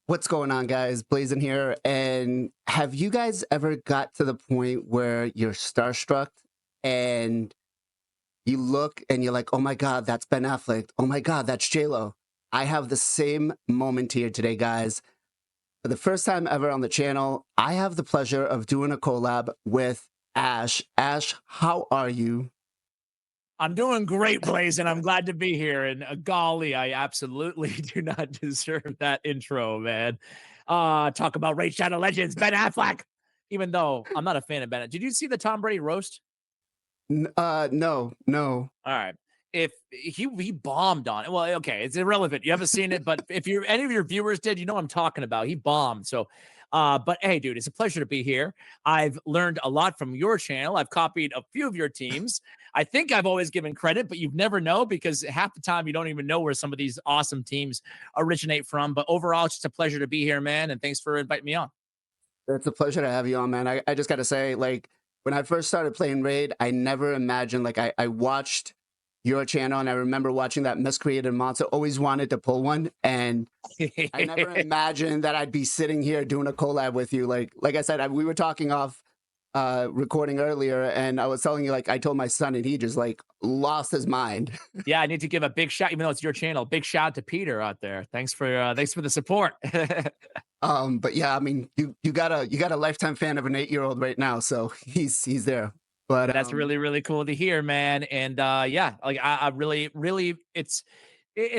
What's going on, guys? Blazing here. And have you guys ever got to the point where you're starstruck and you look and you're like, oh my God, that's Ben Affleck. Oh my God, that's J-Lo. I have the same moment here today, guys. For the first time ever on the channel, I have the pleasure of doing a collab with Ash. Ash, how are you? I'm doing great, Blaze, and I'm glad to be here. And golly, I absolutely do not deserve that intro, man. Talk about Raid Shadow Legends, Ben Affleck. Even though I'm not a fan of Ben. Did you see the Tom Brady roast? No. All right. If he bombed on it, well, okay, it's irrelevant. You haven't seen it, but if you any of your viewers did, you know what I'm talking about. He bombed. So, but hey, dude, it's a pleasure to be here. I've learned a lot from your channel. I've copied a few of your teams. I think I've always given credit, but you never know because half the time you don't even know where some of these awesome teams originate from. But overall, it's just a pleasure to be here, man. And thanks for inviting me on. It's a pleasure to have you on, man. I just got to say, like, when I first started playing Raid, I never imagined, like, I watched your channel and I remember watching that miscreated monster, always wanted to pull one. And I never imagined that I'd be sitting here doing a collab with you. Like I said, we were talking off recording earlier and I was telling you, like, I told my son and he just like lost his mind. Yeah, I need to give a big shout, even though it's your channel. Big shout to Peter out there. Thanks for the support. But yeah, I mean, you got a lifetime fan of an 8-year-old right now, so he's there. But That's really, really cool to hear, man. And yeah, like I really, really, it's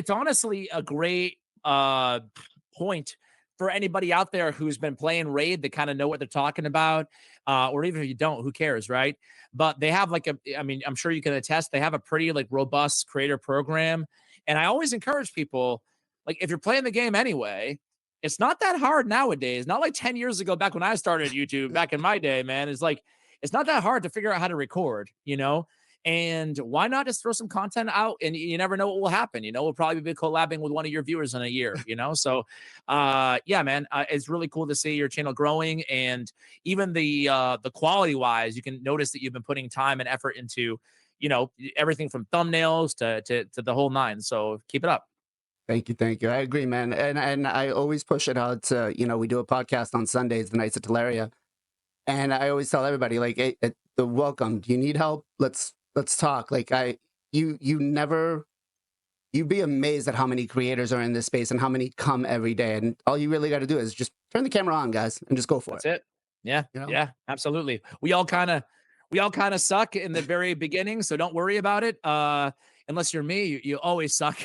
honestly a great point for anybody out there who's been playing Raid that kind of know what they're talking about. Or even if you don't, who cares, right? But they have like I mean, I'm sure you can attest, they have a pretty like robust creator program. And I always encourage people, like, if you're playing the game anyway, it's not that hard nowadays. Not like 10 years ago, back when I started YouTube, back in my day, man. It's like it's not that hard to figure out how to record, you know? And why not just throw some content out and you never know what will happen, you know? We'll probably be collabing with one of your viewers in a year, you know? So yeah, man, it's really cool to see your channel growing and even the quality wise, you can notice that you've been putting time and effort into, you know, everything from thumbnails to the whole nine. So keep it up. thank you. I agree, man. And I always push it out to, we do a podcast on Sundays, the Nights of Teleria. And I always tell everybody, like, hey, the welcome. Do you need help? Let's talk. Like, you'd be amazed at how many creators are in this space and how many come every day. And all you really got to do is just turn the camera on, guys, and just go for That's it. it. Yeah. You know? Yeah, absolutely. We all kind of suck in the very beginning, so don't worry about it. Unless you're me, you always suck.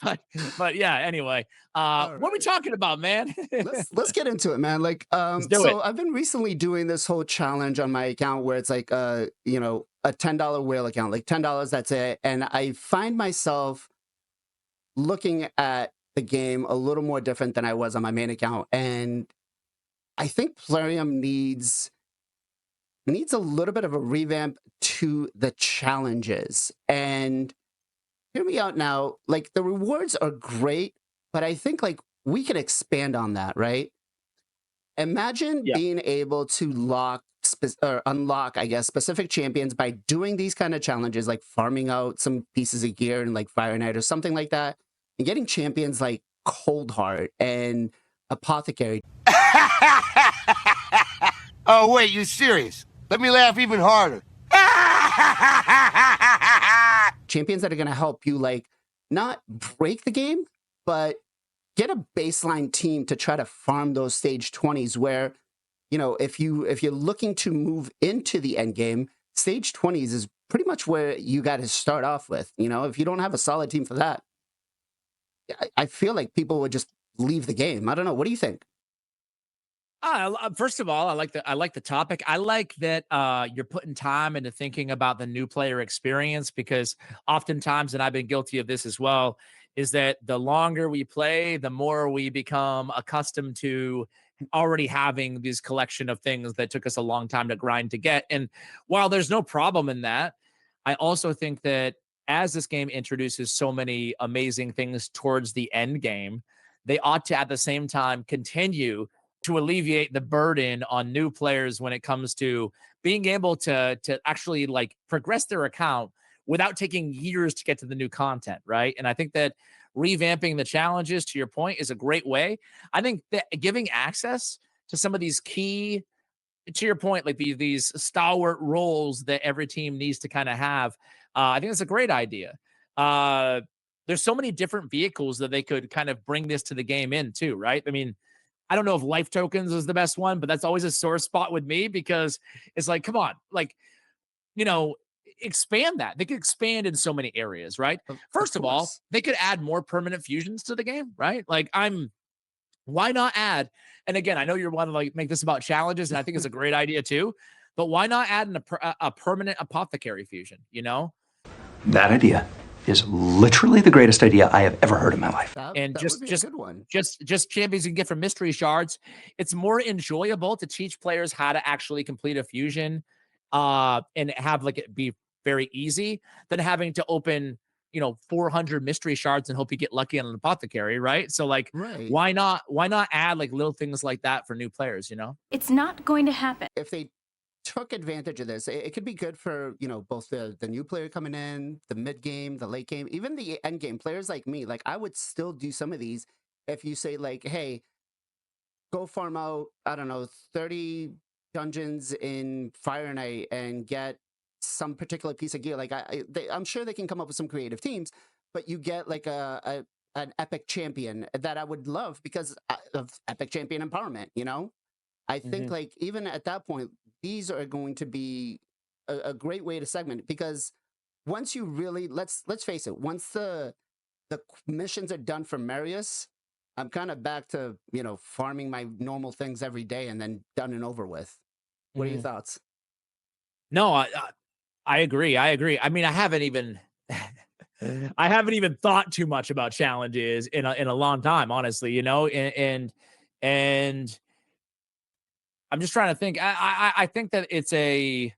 but but yeah, anyway. What are we talking about, man? Let's get into it, man. Like, Let's do it. so I've been recently doing this whole challenge on my account where it's like a $10 whale account, like $10, that's it. And I find myself looking at the game a little more different than I was on my main account. And I think Plarium needs a little bit of a revamp to the challenges. And hear me out now, like the rewards are great, but I think like we could expand on that, right? Imagine Yeah. being able to unlock, I guess, specific champions by doing these kind of challenges, like farming out some pieces of gear and like Fire Knight or something like that, and getting champions like Cold Heart and Apothecary. Oh, wait, you serious? Let me laugh even harder. Champions that are going to help you, like, not break the game, but get a baseline team to try to farm those stage 20s where, if you're looking to move into the end game, stage 20s is pretty much where you got to start off with. If you don't have a solid team for that, I feel like people would just leave the game. I don't know. What do you think? First of all, I like the topic. I like that you're putting time into thinking about the new player experience because oftentimes, and I've been guilty of this as well, is that the longer we play, the more we become accustomed to already having this collection of things that took us a long time to grind to get. And while there's no problem in that, I also think that as this game introduces so many amazing things towards the end game, they ought to at the same time continue to alleviate the burden on new players when it comes to being able to actually like progress their account without taking years to get to the new content, right? And I think that revamping the challenges, to your point, is a great way. I think that giving access to some of these key, to your point, like these stalwart roles that every team needs to kind of have, I think that's a great idea. There's so many different vehicles that they could kind of bring this to the game in too, right? I mean, I don't know if life tokens is the best one, but that's always a sore spot with me because it's like, come on, like, you know, expand that. They could expand in so many areas, right? Of First of all, course. they could add more permanent fusions to the game, right? Like, why not add? And again, I know you want to like make this about challenges, and I think it's a great idea too. But why not add a permanent apothecary fusion? You know, That idea is literally the greatest idea I have ever heard in my life. and That would be a good one. just champions you can get from mystery shards. It's more enjoyable to teach players how to actually complete a fusion, and have like it be very easy than having to open 400 mystery shards and hope you get lucky on an apothecary, right? So like, Right. why not add like little things like that for new players, you know? It's not going to happen. If they took advantage of this, it could be good for, both the new player coming in, the mid game, the late game, even the end game players like me. Like, I would still do some of these if you say like, hey, go farm out, I don't know, 30 dungeons in Fire Night and get some particular piece of gear. Like, I'm sure they can come up with some creative teams, but you get like an epic champion that I would love because of epic champion empowerment. I think Mhm. like even at that point, these are going to be a great way to segment it, because once you really, let's face it, once the missions are done for Marius, I'm kind of back to farming my normal things every day and then done and over with. What are your Mhm. thoughts? No, I agree. I agree. I mean, I haven't even I haven't even thought too much about challenges in a long time, honestly, and I'm just trying to think. I think that it's a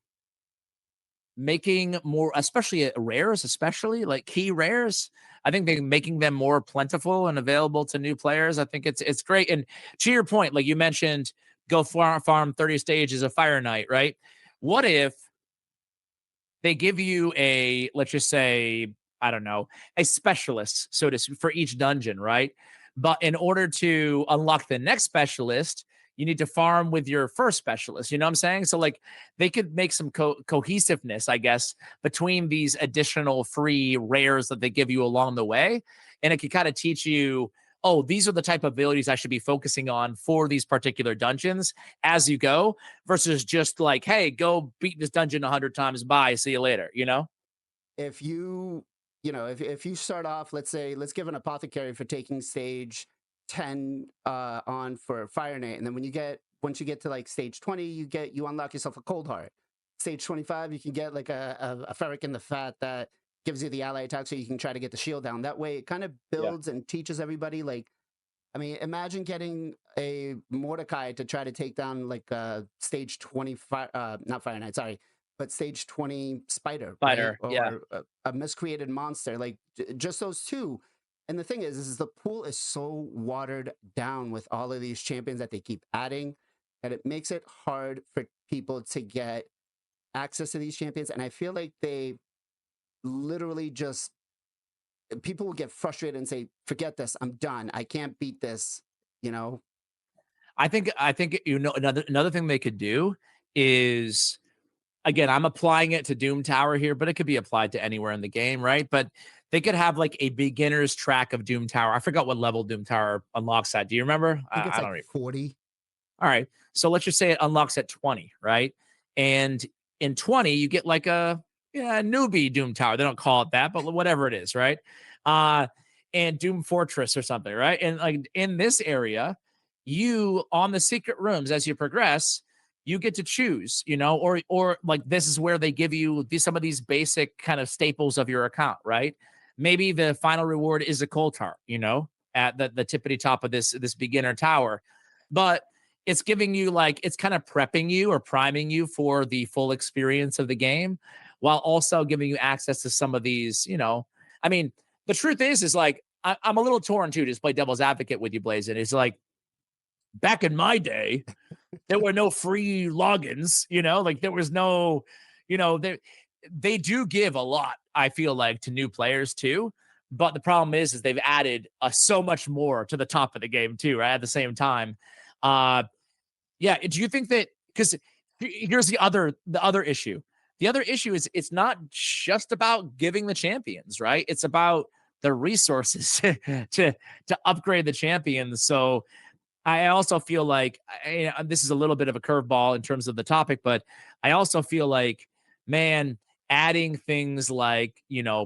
making more, especially at rares, especially like key rares. I think they making them more plentiful and available to new players. I think it's great. And to your point, like you mentioned, go farm 30 stages of Fire Night, right? What if they give you a, let's just say, I don't know, a specialist, so to for each dungeon, right? But in order to unlock the next specialist, you need to farm with your first specialist. You know what I'm saying? So like they could make some cohesiveness, I guess, between these additional free rares that they give you along the way, and it could kind of teach you, oh, these are the type of abilities I should be focusing on for these particular dungeons as you go, versus just like, hey, go beat this dungeon 100 times. Bye. See you later. You know? If if you start off, let's give an apothecary for taking stage 10 on for Fire Night, and then once you get to like stage 20, you unlock yourself a cold heart. Stage 25, you can get like a ferric in the fat that gives you the ally attack, so you can try to get the shield down. That way it kind of Yeah. builds and teaches everybody. Like, I mean, imagine getting a Mordecai to try to take down like stage 25, not Fire Night, sorry, but stage 20 spider, right? Fighter. Yeah. Or a miscreated monster, like just those two. And the thing is the pool is so watered down with all of these champions that they keep adding that it makes it hard for people to get access to these champions. And I feel like they literally just, people will get frustrated and say, forget this, I'm done. I can't beat this, you know? I think another thing they could do is, again, I'm applying it to Doom Tower here, but it could be applied to anywhere in the game, right? But they could have like a beginner's track of Doom Tower. I forgot what level Doom Tower unlocks at. Do you remember? I think it's I like don't even. 40. All right. So let's just say it unlocks at 20, right? And in 20, you get like a newbie Doom Tower. They don't call it that, but whatever it is, right? And Doom Fortress or something, right? And like in this area, you on the secret rooms as you progress, you get to choose, or like this is where they give you some of these basic kind of staples of your account, right? Maybe the final reward is a coal tar, at the tippity top of this beginner tower, but it's giving you like, it's kind of prepping you or priming you for the full experience of the game, while also giving you access to some of these, I mean, the truth is like, I'm a little torn too, just play devil's advocate with you, Blazin. It's like, back in my day, there were no free logins, like there was no, they do give a lot, I feel like, to new players too. But the problem is they've added so much more to the top of the game too, right? At the same time, uh, yeah. Do you think that because here's the other issue. The other issue is it's not just about giving the champions, right? It's about the resources to upgrade the champions. So I also feel like this is a little bit of a curveball in terms of the topic, but I also feel like, man, adding things like,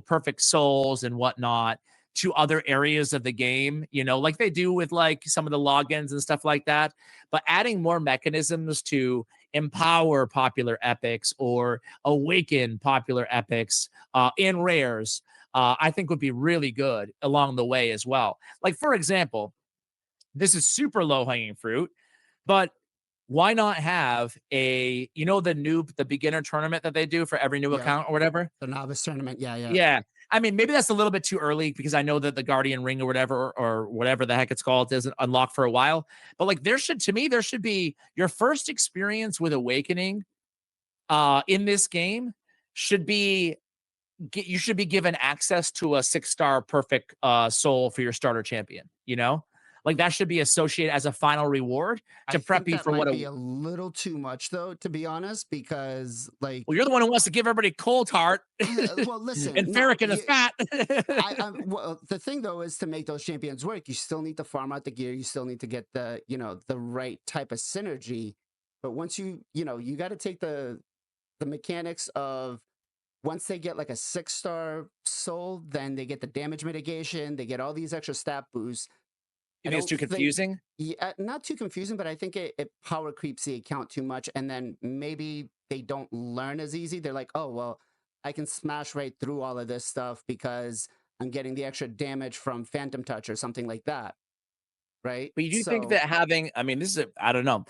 perfect souls and whatnot to other areas of the game, like they do with like some of the logins and stuff like that, but adding more mechanisms to empower popular epics or awaken popular epics in rares, I think would be really good along the way as well. Like, for example, this is super low hanging fruit, but why not have the beginner tournament that they do for every new Yeah, account or whatever? the novice tournament. Yeah, yeah. Yeah. I mean, maybe that's a little bit too early because I know that the Guardian Ring or whatever, or whatever the heck it's called, doesn't unlock for a while. But like, to me, there should be your first experience with Awakening in this game should be you should be given access to a 6-star perfect soul for your starter champion, like that should be associated as a final reward to I prep think you that for might be a little too much, though, to be honest, because like, well, you're the one who wants to give everybody cold heart well, listen, and no, Farrakhan is fat. well, the thing though is to make those champions work, you still need to farm out the gear. You still need to get the right type of synergy. But once you got to take the mechanics of once they get like a 6-star soul, then they get the damage mitigation. They get all these extra stat boosts. You I think it's don't too think, confusing? yeah, not too confusing, but I think it power creeps the account too much, and then maybe they don't learn as easy. They're like, oh well, I can smash right through all of this stuff because I'm getting the extra damage from Phantom Touch or something like that, right? But you do think So that having, I mean, I don't know.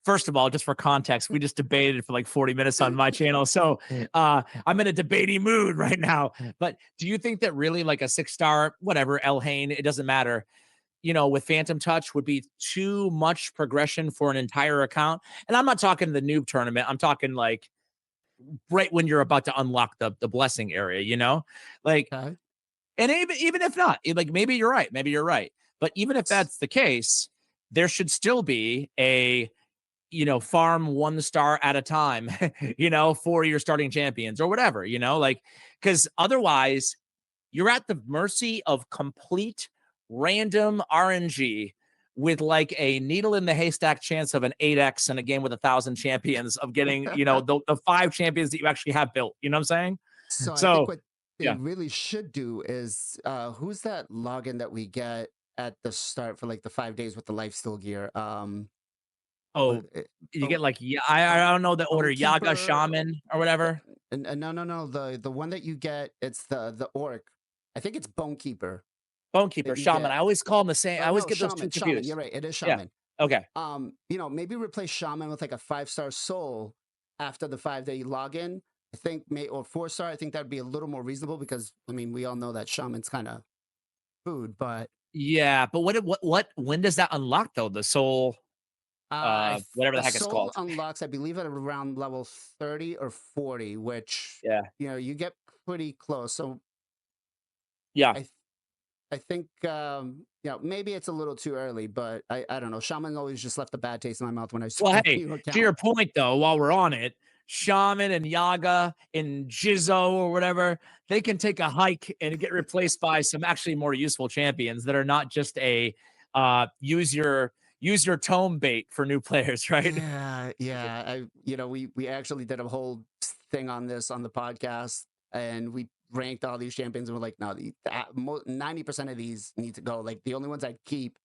First of all, just for context, we just debated for like 40 minutes on my channel. So I'm in a debating mood right now. But do you think that really like a 6-star, whatever, El Hain, it doesn't matter, with Phantom Touch would be too much progression for an entire account? And I'm not talking the noob tournament. I'm talking like right when you're about to unlock the blessing area, like, okay. and even if not, like maybe you're right. Maybe you're right. But even if that's the case, there should still be a farm 1 star at a time, for your starting champions or whatever, like, because otherwise you're at the mercy of complete random RNG with like a needle in the haystack chance of an 8x in a game with 1,000 champions of getting, the 5 champions that you actually have built. You know what I'm saying? So I think So, what they yeah. really should do is who's that login that we get at the start for like the 5 days with the lifesteal gear? Oh, Was it you Bone, get like, yeah, I don't know the order, Bone Yaga, Keeper? Shaman, or whatever. No, no, no. The one that you get, it's the orc. I think it's Bone Keeper Bonekeeper, that you Shaman. get. I always call them the same. I always No, get those two Shaman. You're confused. right. It is Yeah. Shaman. Okay. Maybe replace Shaman with like a 5-star soul after the 5-day login. I think or 4-star. I think that'd be a little more reasonable because I mean we all know that Shaman's kind of food, but Yeah, but when does that unlock though? The soul, whatever the the heck it's soul called. unlocks, I believe, at around level 30 or 40, which Yeah. you get pretty close. So Yeah. I I think maybe it's a little too early, but I don't know. Shaman always just left a bad taste in my mouth when I Well, started a hey, new to account. your point though, while we're on it, Shaman and Yaga and Jizzo or whatever, they can take a hike and get replaced by some actually more useful champions that are not just a use your tome bait for new players, right? Yeah, yeah. We actually did a whole thing on this on the podcast, and we ranked all these champions, and we're like, no, 90% of these need to go. Like the only ones I'd keep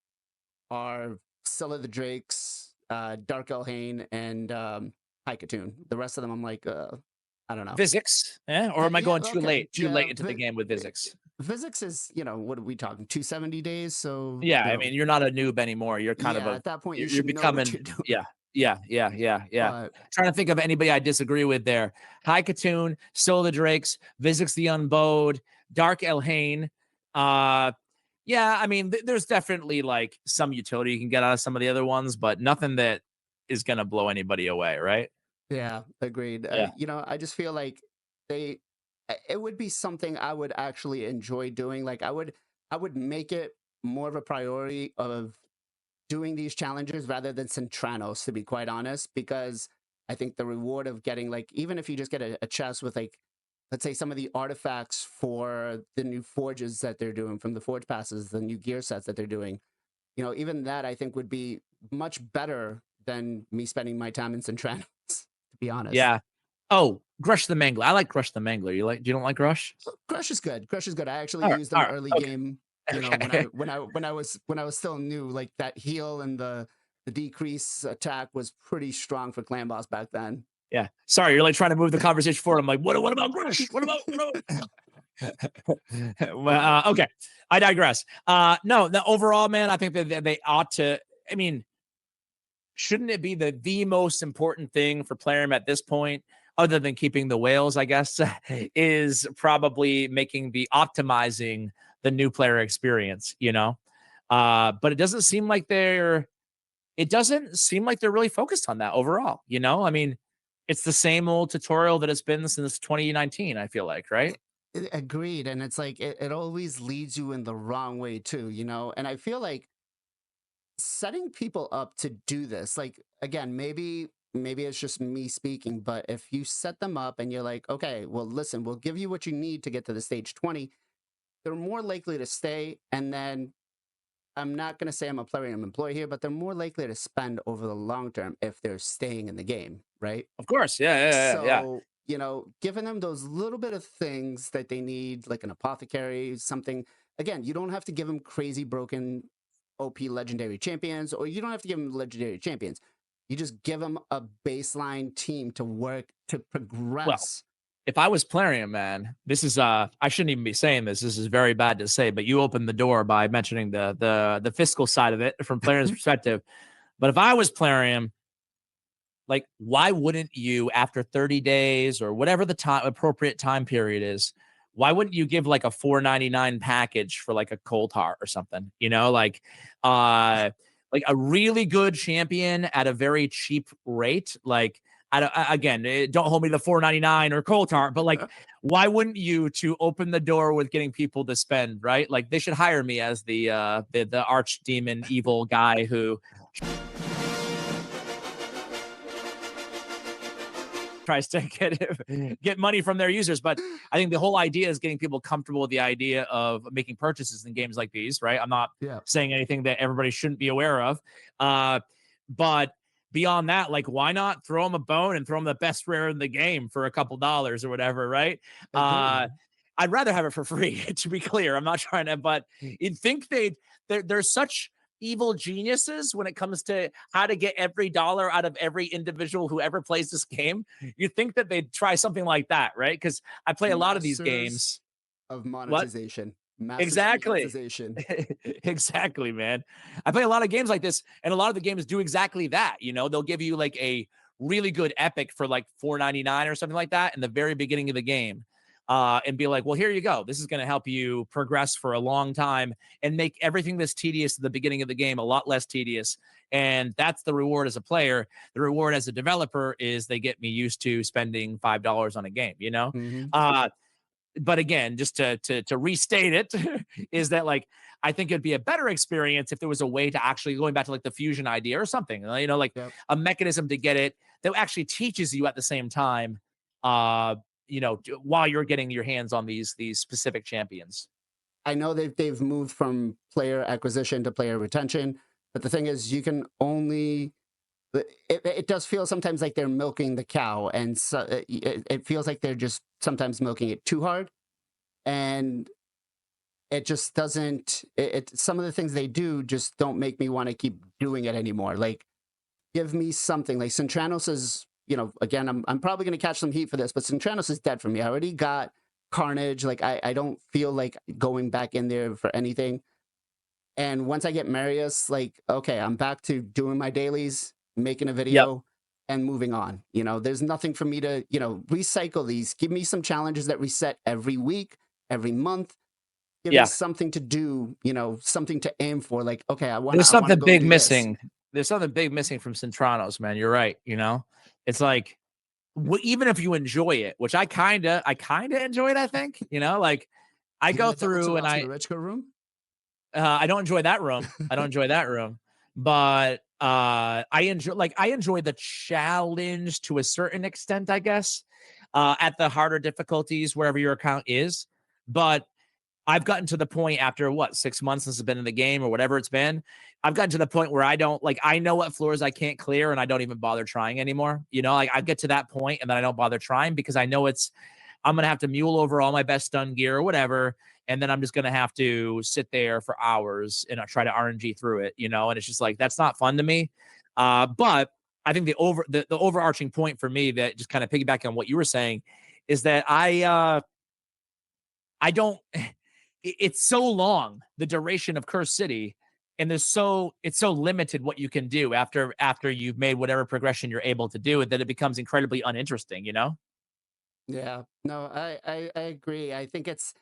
are Scylla the Drakes, Dark Elhane, and Haikatoon. The rest of them, I'm like, I don't know. Physics, yeah? Or am I Yeah, going too okay, late? Too yeah. late into the game with physics? Physics is, what are we talking? 270 days, so Yeah, I mean, you're not a noob anymore. You're kind of yeah. a At that point, you you're should know what becoming you're doing. yeah. Yeah. But Trying to think of anybody I disagree with there. Haikatoon, Still the Drakes, Physics the Unbowed, Dark Elhane. Yeah, I mean, there's definitely like some utility you can get out of some of the other ones, but nothing that is gonna blow anybody away, right? yeah, agreed. Yeah. I just feel like they it would be something I would actually enjoy doing. Like I would make it more of a priority of doing these challenges rather than Centranos, to be quite honest, because I think the reward of getting, like, even if you just get a chest with, like, let's say some of the artifacts for the new forges that they're doing from the forge passes, the new gear sets that they're doing, you know, even that I think would be much better than me spending my time in Centranos, to be honest. Yeah. Oh, Grush the Mangler. I like Grush the Mangler. You don't like Grush? Crush is good. Crush is good. I actually All right. used All them right. early Okay. game. You know, Okay. when I was still new, like that heal and the decrease attack was pretty strong for clan boss back then. Yeah. Sorry, you're like trying to move the conversation forward. I'm like, what about Grush? What about? Well, okay. I digress. No, the overall, man, I think that they ought to. I mean, shouldn't it be the most important thing for Plarium at this point, other than keeping the whales, I guess, is probably making the optimizing the new player experience, you know? But it doesn't seem like they're really focused on that overall, you know? I mean, it's the same old tutorial that it's been since 2019, I feel like, right? Agreed. And it's like it always leads you in the wrong way too, you know? And I feel like setting people up to do this, like again, maybe it's just me speaking, but if you set them up and you're like, okay, well listen, we'll give you what you need to get to the stage 20, they're more likely to stay. And then I'm not going to say I'm a Plarium employee here, but they're more likely to spend over the long term if they're staying in the game, right? Of course. Yeah. So, you know, giving them those little bit of things that they need, like an apothecary, something, again, you don't have to give them crazy broken OP legendary champions, or you don't have to give them legendary champions. You just give them a baseline team to work to Well, progress. if I was Plarium, man, this is I shouldn't even be saying this. This is very bad to say, but you opened the door by mentioning the fiscal side of it from Plarium's perspective. But if I was Plarium, like, why wouldn't you, after 30 days or whatever the appropriate time period is, why wouldn't you give like a $4.99 package for like a cold heart or something? You know, like a really good champion at a very cheap rate. Like, again, don't hold me to the $4.99 or cold heart, but like, why wouldn't you, to open the door with getting people to spend, right? Like, they should hire me as the archdemon evil guy who tries to get money from their users. But I think the whole idea is getting people comfortable with the idea of making purchases in games like these, right? I'm not Yeah. saying anything that everybody shouldn't be aware of. But beyond that, like, why not throw them a bone and throw them the best rare in the game for a couple dollars or whatever, right? I'd rather have it for free, to be clear. I'm not trying to, but you'd think they're such evil geniuses when it comes to how to get every dollar out of every individual who ever plays this game. You think that they'd try something like that, right? Because I play a lot of these games of what monetization. exactly Monetization. exactly, man. I play a lot of games like this, and a lot of the games do exactly that. You know, they'll give you like a really good epic for like $4.99 or something like that in the very beginning of the game, and be like, well, here you go. This is going to help you progress for a long time and make everything that's tedious at the beginning of the game a lot less tedious. And that's the reward as a player. The reward as a developer is they get me used to spending $5 on a game, you know? Mm-hmm. But again, just to restate it, is that like, I think it'd be a better experience if there was a way to actually, going back to like the fusion idea or something, you know, like a mechanism to get it that actually teaches you at the same time, you know, while you're getting your hands on these specific champions. I know they've moved from player acquisition to player retention, but the thing is, you can only. It does feel sometimes like they're milking the cow, and so it feels like they're just sometimes milking it too hard, and it just doesn't. Some of the things they do just don't make me want to keep doing it anymore. Like, give me something. Like Centranos is, you know, again, I'm probably going to catch some heat for this, but Centranos is dead for me. I already got Carnage. Like, I don't feel like going back in there for anything. And once I get Marius, like, okay, I'm back to doing my dailies, making a video, and moving on. You know, there's nothing for me to, you know, recycle these. Give me some challenges that reset every week, every month. Give me something to do, you know, something to aim for. Like, okay, There's something go big do missing. There's something big missing from Centranos, man. You're right. You know, it's like even if you enjoy it, which I kind of enjoy it, I think, like I Even go the Devil through Too and Lost in the Rich Girl room. I don't enjoy that room. I don't enjoy that room, but I enjoy the challenge to a certain extent, I guess, at the harder difficulties wherever your account is. But I've gotten to the point after what 6 months since I've been in the game or whatever it's been. I've gotten to the point where I don't like I know what floors I can't clear and I don't even bother trying anymore. Like I get to that point and then I don't bother trying because I know I'm gonna have to mule over all my best stun gear or whatever, and then I'm just gonna have to sit there for hours and try to RNG through it, and it's just like that's not fun to me. But I think the overarching point for me that just kind of piggyback on what you were saying is that I don't. It's so long the duration of Curse City, and it's so limited what you can do after you've made whatever progression you're able to do that it becomes incredibly uninteresting. Yeah, no, I agree. I think it's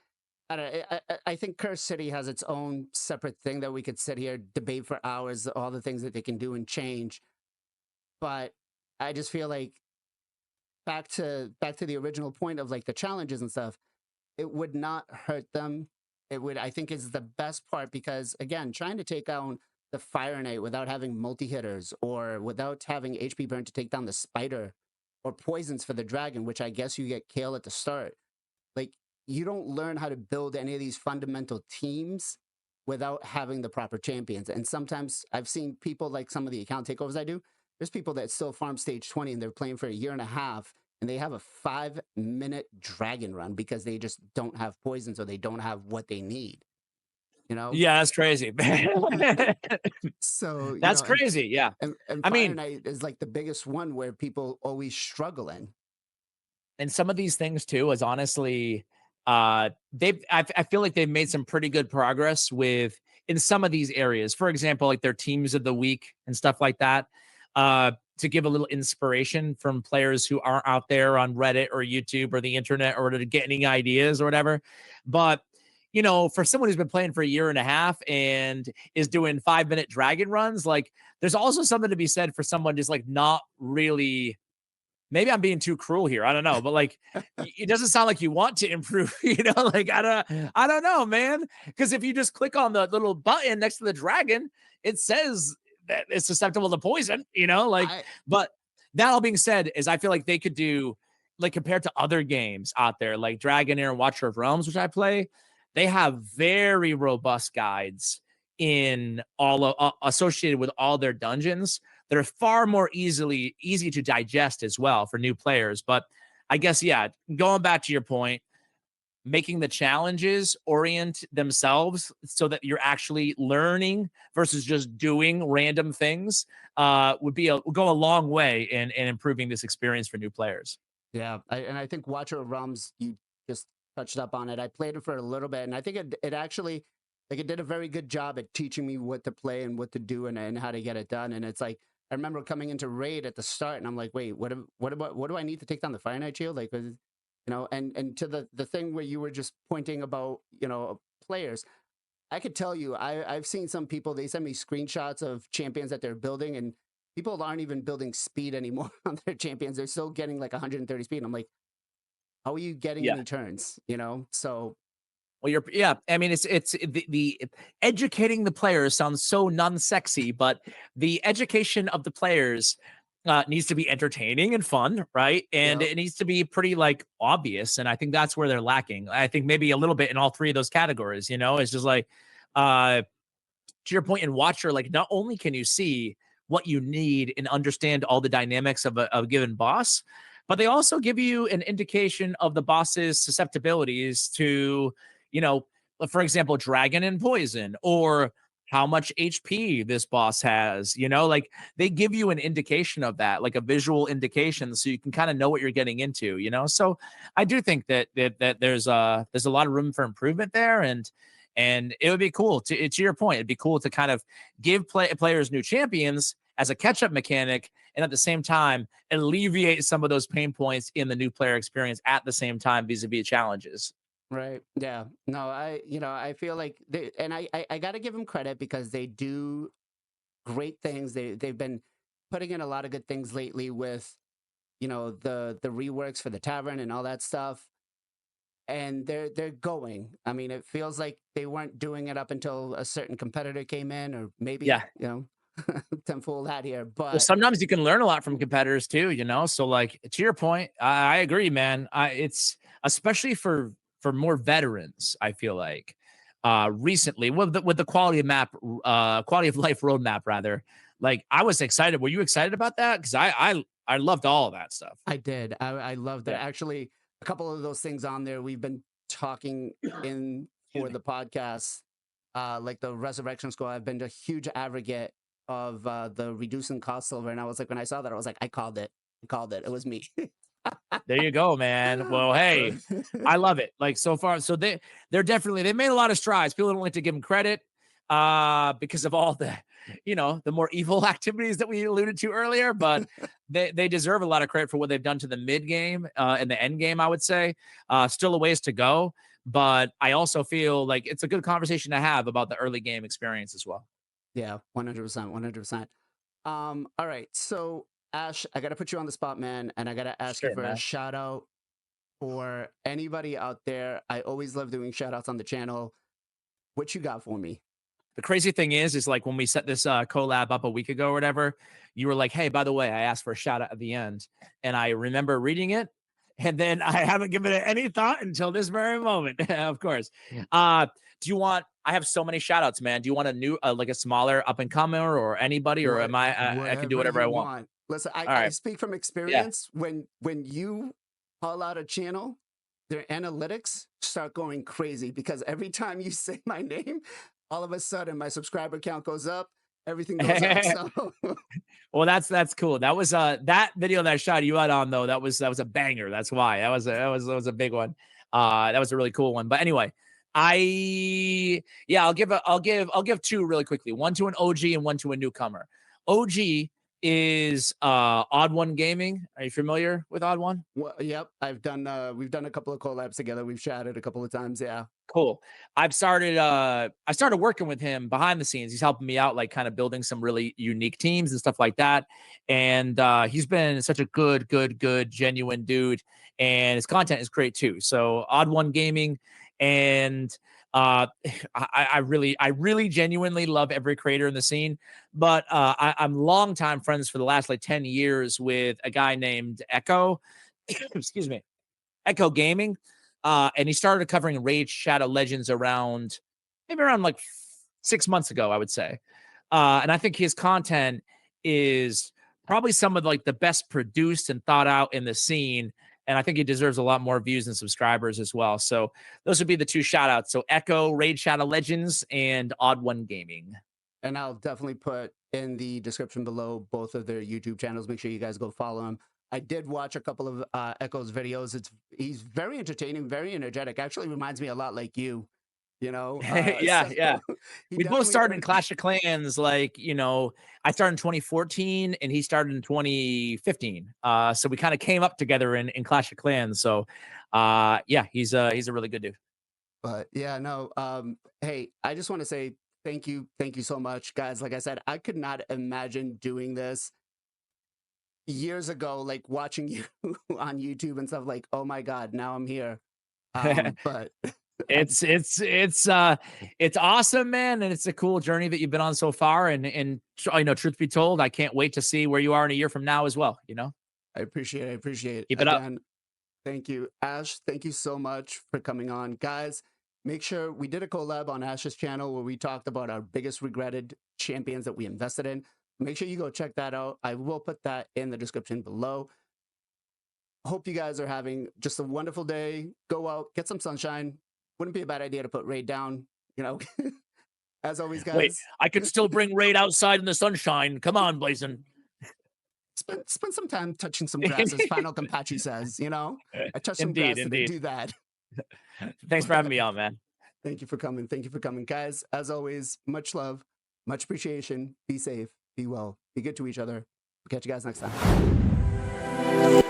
I don't know, I think Curse City has its own separate thing that we could sit here debate for hours, all the things that they can do and change. But I just feel like back to the original point of like the challenges and stuff, it would not hurt them. It would, I think, is the best part because again, trying to take down the Fire Knight without having multi hitters or without having HP burn to take down the spider or poisons for the dragon, which I guess you get kale at the start. Like you don't learn how to build any of these fundamental teams without having the proper champions. And sometimes I've seen people like some of the account takeovers I do. There's people that still farm stage 20 and they're playing for a year and a half and they have a 5-minute dragon run because they just don't have poisons or they don't have what they need, you know? Yeah, that's crazy. So, That's crazy. Yeah. and I Fire mean, Knight is like the biggest one where people always struggle in. and some of these things too is honestly I feel like they've made some pretty good progress with in some of these areas. For example, like their teams of the week and stuff like that. To give a little inspiration from players who aren't out there on Reddit or YouTube or the internet or to get any ideas or whatever. But for someone who's been playing for a year and a half and is doing 5-minute dragon runs, like there's also something to be said for someone just like not really. Maybe I'm being too cruel here. I don't know, but like, it doesn't sound like you want to improve. Like I don't know, man. Because if you just click on the little button next to the dragon, it says that it's susceptible to poison. Like, I but that all being said, is I feel like they could do like compared to other games out there, like Dragonair and Watcher of Realms, which I play, they have very robust guides in all associated with all their dungeons that are far more easy to digest as well for new players. But I guess, yeah, going back to your point, making the challenges orient themselves so that you're actually learning versus just doing random things would go a long way in improving this experience for new players. Yeah, and I think Watcher of Realms, you just touched up on it. I played it for a little bit, and I think it actually, like, it did a very good job at teaching me what to play and what to do and how to get it done. And it's like, I remember coming into Raid at the start, and I'm like, wait, what do I need to take down the Fire Knight Shield? Like, and to the thing where you were just pointing about, players, I could tell you, I've seen some people, they send me screenshots of champions that they're building, and people aren't even building speed anymore on their champions. They're still getting like 130 speed. And I'm like, how are you getting Yeah. any turns? So Well, yeah. I mean, it's the educating the players sounds so non-sexy, but the education of the players needs to be entertaining and fun, right? And yeah, it needs to be pretty like obvious. And I think that's where they're lacking. I think maybe a little bit in all three of those categories. It's just like uh, to your point in Watcher, like not only can you see what you need and understand all the dynamics of a given boss, but they also give you an indication of the boss's susceptibilities to, you know, for example, dragon and poison, or how much HP this boss has. Like they give you an indication of that, like a visual indication, so you can kind of know what you're getting into. So I do think that there's a lot of room for improvement there, and it would be cool to your point. It'd be cool to kind of give players new champions as a catch-up mechanic, and at the same time alleviate some of those pain points in the new player experience at the same time vis-a-vis challenges. right. Yeah. No, I feel like and I got to give them credit because they do great things. They've been putting in a lot of good things lately with, you know, the reworks for the tavern and all that stuff. And they're going. I mean, it feels like they weren't doing it up until a certain competitor came in, or maybe, Yeah. you know, tenfold hat here. Well, But sometimes you can learn a lot from competitors too, you know? So like to your point, I agree, man. It's especially for more veterans, I feel like recently with the quality of map, quality of life roadmap rather. Like I was excited. Were you excited about that? Because I loved all of that stuff. I did. I love that. Yeah. Actually, a couple of those things on there we've been talking in Excuse for me. the podcast, like the Resurrection Score. I've been a huge advocate of the reducing cost silver, and I was like, when I saw that, I was like, I called it. I called it. It was me. There you go, man. Well, hey, I love it. Like so far, so they're definitely they made a lot of strides. People don't like to give them credit because of all the the more evil activities that we alluded to earlier, but they deserve a lot of credit for what they've done to the mid game and the end game, I would say. Still a ways to go, but I also feel like it's a good conversation to have about the early game experience as well. Yeah, 100%, 100%. All right, so Ash, I gotta put you on the spot, man, and I gotta ask you Sure, for a man. shout out for anybody out there. I always love doing shout outs on the channel. What you got for me? The crazy thing is like when we set this collab up a week ago or whatever, you were like, hey, by the way, I asked for a shout out at the end. And I remember reading it. And then I haven't given it any thought until this very moment, of course. Do you want, I have so many shout outs, man. Do you want a new, like a smaller up and comer or anybody, or am I can do Whatever whatever you I want? want. Listen, All I right. speak from Yeah. experience. When you call out a channel, their analytics start going crazy because every time you say my name, all of a sudden my subscriber count goes up, everything goes up. So Well, that's cool. That was that video that I shot you out on though. That was a banger. That's why that was a big one. That was a really cool one. But anyway, I'll give two really quickly. One to an OG and one to a newcomer. OG is Odd One Gaming. Are you familiar with Odd One? well, yep, we've done a couple of collabs together. We've chatted a couple of times. Yeah. Cool. I started working with him behind the scenes. He's helping me out, like kind of building some really unique teams and stuff like that. And he's been such a good, genuine dude. And his content is great too. So Odd One Gaming. And I really genuinely love every creator in the scene. But I'm longtime friends for the last like 10 years with a guy named Echo. Excuse me. Echo Gaming. And he started covering Raid Shadow Legends maybe around like 6 months ago, I would say. And I think his content is probably some of like the best produced and thought out in the scene. And I think he deserves a lot more views and subscribers as well. So those would be the two shout outs. So Echo, Raid Shadow Legends, and Odd One Gaming. And I'll definitely put in the description below both of their YouTube channels. Make sure you guys go follow them. I did watch a couple of Echo's videos. He's very entertaining, very energetic. Actually reminds me a lot like you, you know? Yeah, So yeah. he We both definitely started in Clash of Clans, like, I started in 2014 and he started in 2015. So we kind of came up together in Clash of Clans. So yeah, he's a really good dude. But yeah, no. Hey, I just want to say thank you so much, guys. Like I said, I could not imagine doing this years ago, like watching you on YouTube and stuff. Like, oh my god, now I'm here. But It's awesome, man, and it's a cool journey that you've been on so far. And truth be told, I can't wait to see where you are in a year from now as well. I appreciate it. Keep it up. Again, thank you, Ash. Thank you so much for coming on, guys. Make sure we did a collab on Ash's channel where we talked about our biggest regretted champions that we invested in. Make sure you go check that out. I will put that in the description below. Hope you guys are having just a wonderful day. Go out, get some sunshine. Wouldn't be a bad idea to put Raid down, As always, guys. Wait, I could still bring Raid outside in the sunshine. Come on, Blazin. Spend some time touching some grass, as Final Compachi says, I touched some grass and do that. Thanks for having me on, man. Thank you for coming. Thank you for coming. Guys, as always, much love, much appreciation. Be safe, be well, be good to each other. We'll catch you guys next time.